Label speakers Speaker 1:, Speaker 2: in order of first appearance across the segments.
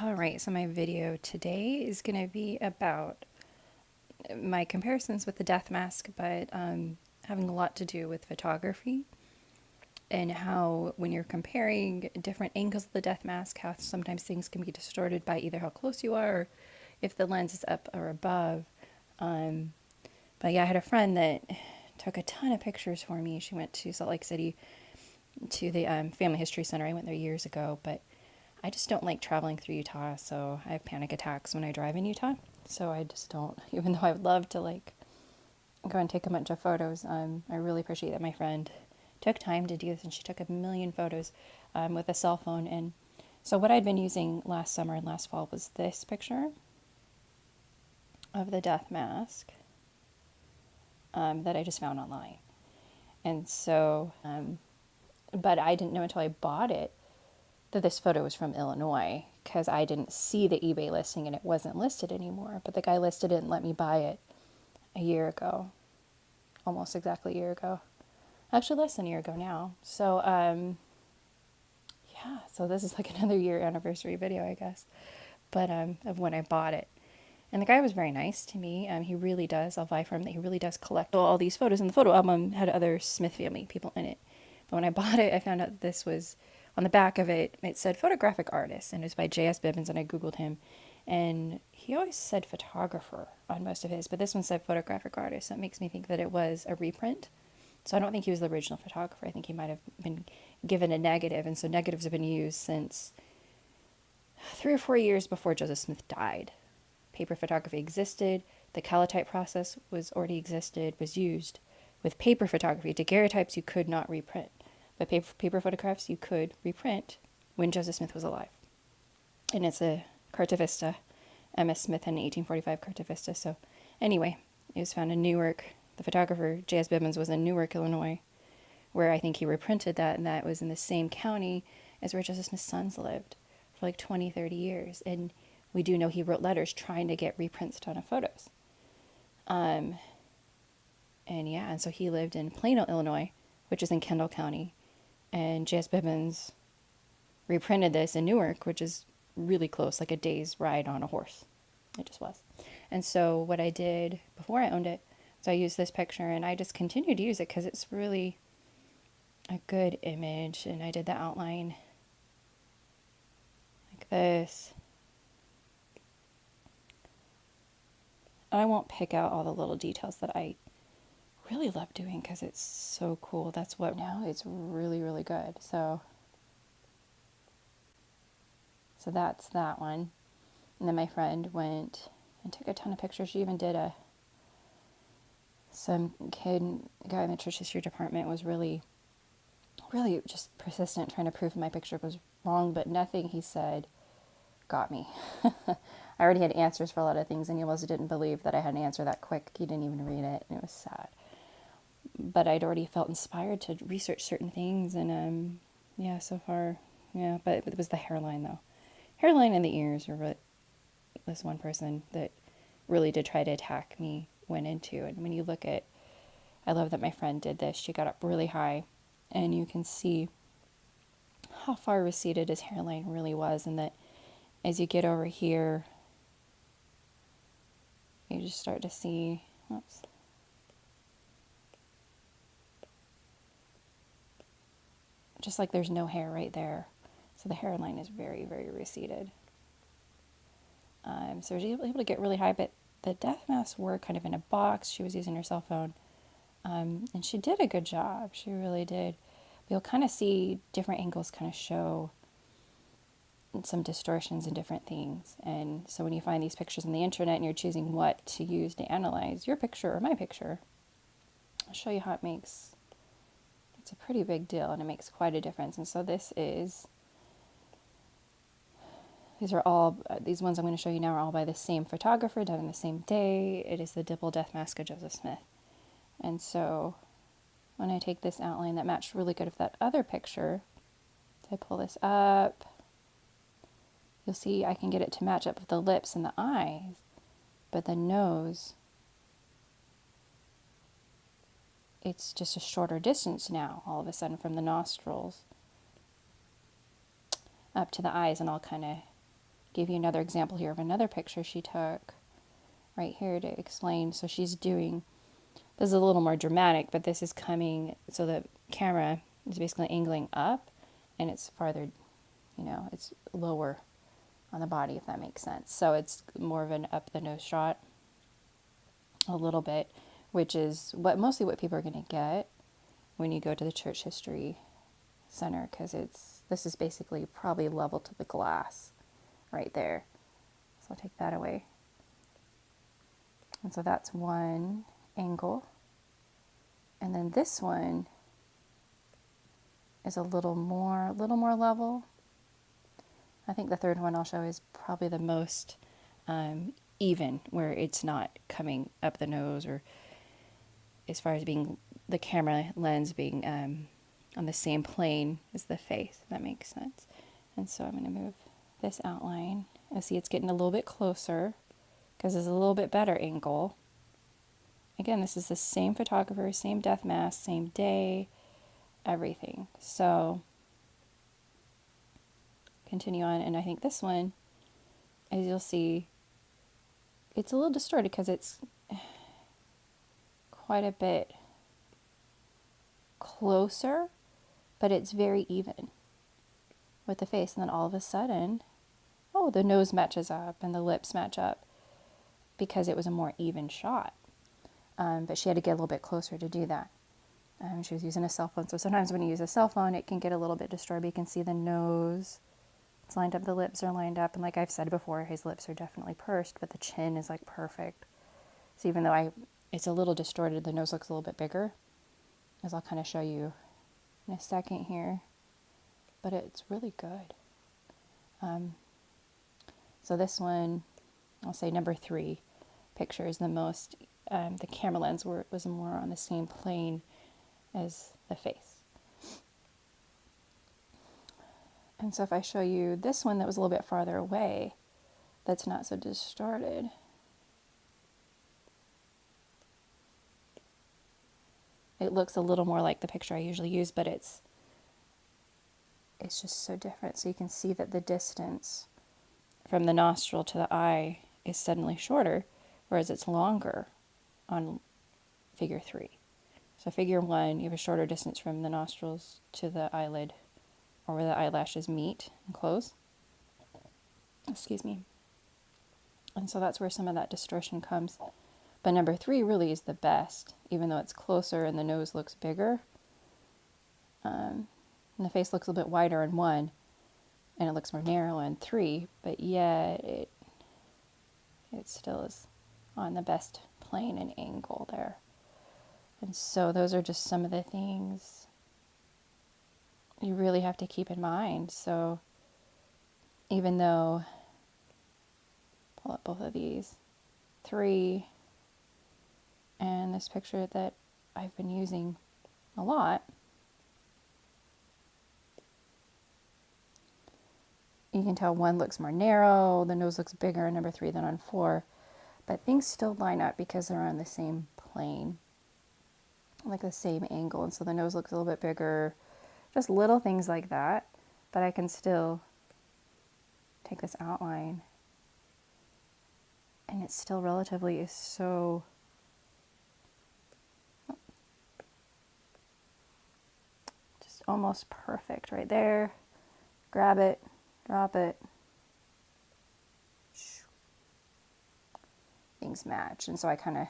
Speaker 1: All right, so my video today is going to be about my comparisons with the death mask, but having a lot to do with photography and how when you're comparing different angles of the death mask, how sometimes things can be distorted by either how close you are or if the lens is up or above. Um, but yeah, I had a friend that took a ton of pictures for me. She went to Salt Lake City to the Family History Center. I went there years ago, but I just don't like traveling through Utah, so I have panic attacks when I drive in Utah. So I just don't, even though I would love to like go and take a bunch of photos. I really appreciate that my friend took time to do this, and she took a million photos with a cell phone. And so what I'd been using last summer and last fall was this picture of the death mask that I just found online. And so, but I didn't know until I bought it that this photo was from Illinois because I didn't see the eBay listing and it wasn't listed anymore. But the guy listed it and let me buy it a year ago, almost exactly a year ago. Actually, less than a year ago now. So, yeah, so this is like another year anniversary video, I guess, but of when I bought it. And the guy was very nice to me. He really does, I'll buy from him, that he really does collect all these photos. And the photo album had other Smith family people in it. But when I bought it, I found out that this was, on the back of it, it said photographic artist. And it was by JS Bibbins, and I Googled him. And he always said photographer on most of his, but this one said photographic artist. So it makes me think that it was a reprint. So I don't think he was the original photographer. I think he might have been given a negative. And so negatives have been used since 3 or 4 years before Joseph Smith died. Paper photography existed. The Calotype process was used. With paper photography, daguerreotypes you could not reprint. But paper photographs you could reprint when Joseph Smith was alive. And it's a Carte Vista. M.S. Smith had an 1845 Carte Vista. So anyway, it was found in Newark. The photographer, J.S. Bibbins, was in Newark, Illinois, where I think he reprinted that, and that was in the same county as where Joseph Smith's sons lived for like 20, 30 years. And we do know he wrote letters trying to get reprints done of photos. And yeah, and so he lived in Plano, Illinois, which is in Kendall County. And J.S. Bibbins reprinted this in Newark, which is really close, like a day's ride on a horse. It just was. And so what I did before I owned it, so I used this picture, and I just continued to use it because it's really a good image. And I did the outline like this. I won't pick out all the little details that I really love doing because it's so cool. That's what now it's really, really good. So that's that one. And then my friend went and took a ton of pictures. She even did some guy in the church history department was really just persistent trying to prove my picture was wrong, but nothing he said got me. I already had answers for a lot of things, and he also didn't believe that I had an answer that quick. He didn't even read it, and it was sad. But I'd already felt inspired to research certain things, and yeah, so far, yeah. But it was the hairline, though. Hairline and the ears are what this one person that really did try to attack me went into. And when you look at, I love that my friend did this. She got up really high, and you can see how far receded his hairline really was, and that as you get over here, you just start to see, oops, just like there's no hair right there. So the hairline is very, very receded. So she was able to get really high, but the death masks were kind of in a box. She was using her cell phone, and she did a good job. She really did. But you'll kind of see different angles kind of show some distortions and different things. And so when you find these pictures on the internet and you're choosing what to use to analyze your picture or my picture, I'll show you how it's a pretty big deal, and it makes quite a difference. And so these ones I'm going to show you now are all by the same photographer, done on the same day. It is the Dibble Death mask of Joseph Smith. And so when I take this outline that matched really good with that other picture, if I pull this up, you'll see I can get it to match up with the lips and the eyes, but the nose, it's just a shorter distance now, all of a sudden, from the nostrils up to the eyes, and I'll kind of give you another example here of another picture she took right here to explain. So she's doing, this is a little more dramatic, but this is coming, so the camera is basically angling up and it's farther, you know, it's lower on the body, if that makes sense. So it's more of an up the nose shot a little bit, which is mostly what people are going to get when you go to the Church History Center, because this is basically probably level to the glass right there. So I'll take that away. And so that's one angle. And then this one is a little more level. I think the third one I'll show is probably the most even, where it's not coming up the nose, or as far as being the camera lens being on the same plane as the face, if that makes sense. And so I'm going to move this outline. I see it's getting a little bit closer because it's a little bit better angle. Again, this is the same photographer, same death mask, same day, everything. So continue on, and I think this one, as you'll see, it's a little distorted because it's quite a bit closer, but it's very even with the face. And then all of a sudden, oh, the nose matches up and the lips match up because it was a more even shot. But she had to get a little bit closer to do that. She was using a cell phone. So sometimes when you use a cell phone, it can get a little bit distorted. You can see the nose, it's lined up, the lips are lined up. And like I've said before, his lips are definitely pursed, but the chin is like perfect. So even though it's a little distorted, the nose looks a little bit bigger, as I'll kind of show you in a second here. But it's really good. So this one, I'll say number 3 picture is the most, the camera lens was more on the same plane as the face. And so if I show you this one that was a little bit farther away, that's not so distorted. It looks a little more like the picture I usually use, but it's just so different. So you can see that the distance from the nostril to the eye is suddenly shorter, whereas it's longer on figure 3. So figure 1, you have a shorter distance from the nostrils to the eyelid, or where the eyelashes meet and close. Excuse me. And so that's where some of that distortion comes. But number 3 really is the best, even though it's closer and the nose looks bigger. And the face looks a little bit wider in 1, and it looks more narrow in 3, but yet it still is on the best plane and angle there. And so those are just some of the things you really have to keep in mind. So even though, pull up both of these, 3 and this picture that I've been using a lot, you can tell 1 looks more narrow, the nose looks bigger in number 3 than on 4, but things still line up because they're on the same plane, like the same angle, and so the nose looks a little bit bigger, just little things like that. But I can still take this outline, and it still relatively is so, just almost perfect right there. Grab it, drop it, things match. And so I kind of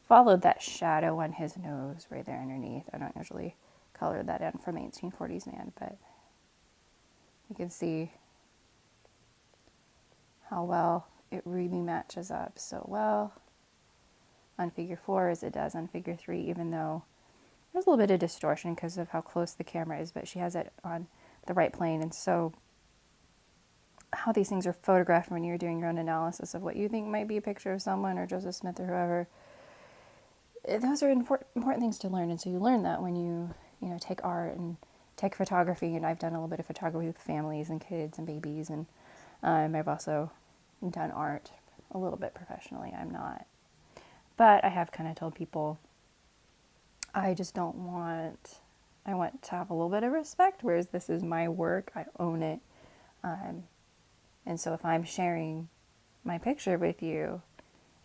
Speaker 1: followed that shadow on his nose right there underneath. I don't usually color that in from 1840s man, but you can see how well it really matches up so well on figure 4 as it does on figure 3, even though there's a little bit of distortion because of how close the camera is, but she has it on the right plane. And so how these things are photographed when you're doing your own analysis of what you think might be a picture of someone or Joseph Smith or whoever, those are important things to learn. And so you learn that when you take art and take photography. And I've done a little bit of photography with families and kids and babies, and I've also done art a little bit professionally. I'm not, but I have kind of told people I want to have a little bit of respect, whereas this is my work, I own it. And so if I'm sharing my picture with you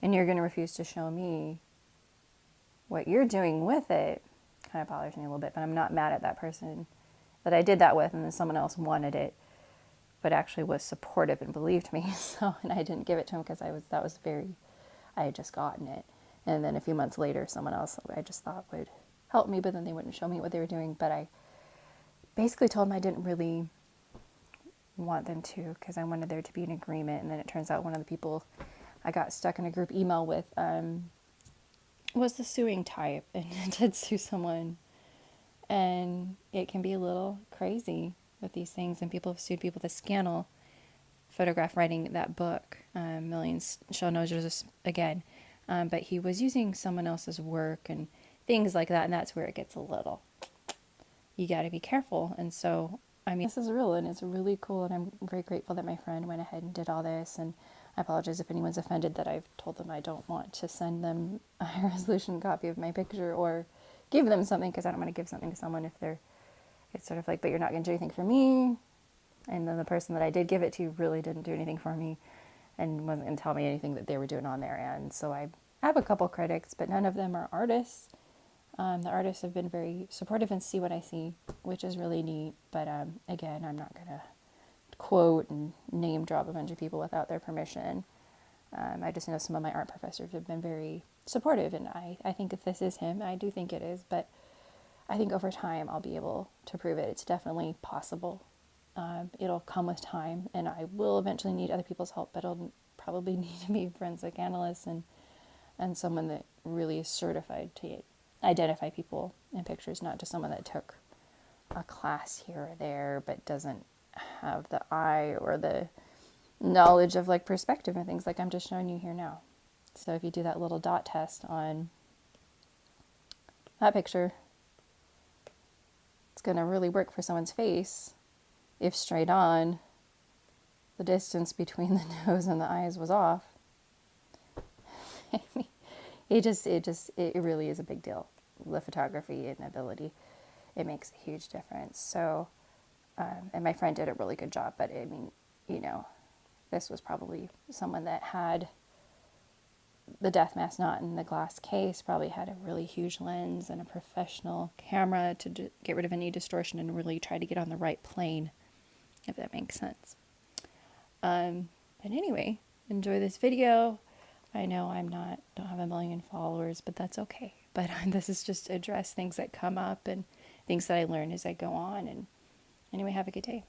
Speaker 1: and you're going to refuse to show me what you're doing with it, kind of bothers me a little bit, but I'm not mad at that person that I did that with, and then someone else wanted it, but actually was supportive and believed me. So, and I didn't give it to him because I had just gotten it. And then a few months later, someone else I just thought would help me, but then they wouldn't show me what they were doing. But I basically told them I didn't really want them to, because I wanted there to be an agreement. And then it turns out one of the people I got stuck in a group email with was the suing type, and did sue someone. And it can be a little crazy with these things, and people have sued people. The Scannell photograph writing that book, Millions Shall Know Just again, but he was using someone else's work and things like that, and that's where it gets a little, you got to be careful. And so, I mean, this is real, and it's really cool, and I'm very grateful that my friend went ahead and did all this. And I apologize if anyone's offended that I've told them I don't want to send them a high resolution copy of my picture or give them something, because I don't want to give something to someone if it's sort of like, but you're not going to do anything for me. And then the person that I did give it to really didn't do anything for me and wasn't going to tell me anything that they were doing on their end. So I have a couple critics, but none of them are artists. The artists have been very supportive and see what I see, which is really neat. But again, I'm not going to quote and name drop a bunch of people without their permission. I just know some of my art professors have been very supportive, and I think if this is him, I do think it is, but I think over time I'll be able to prove it. It's definitely possible. It'll come with time, and I will eventually need other people's help, but it'll probably need to be forensic analysts and someone that really is certified to identify people in pictures, not just someone that took a class here or there but doesn't have the eye or the knowledge of like perspective and things like I'm just showing you here now. So if you do that little dot test on that picture, it's going to really work for someone's face if straight on the distance between the nose and the eyes was off. I mean, it really is a big deal. The photography and ability, it makes a huge difference. So, and my friend did a really good job, but I mean, you know, this was probably someone that had the death mask not in the glass case, probably had a really huge lens and a professional camera to get rid of any distortion and really try to get on the right plane, if that makes sense. But anyway, enjoy this video. I know don't have a million followers, but that's okay. But this is just to address things that come up and things that I learn as I go on. And anyway, have a good day.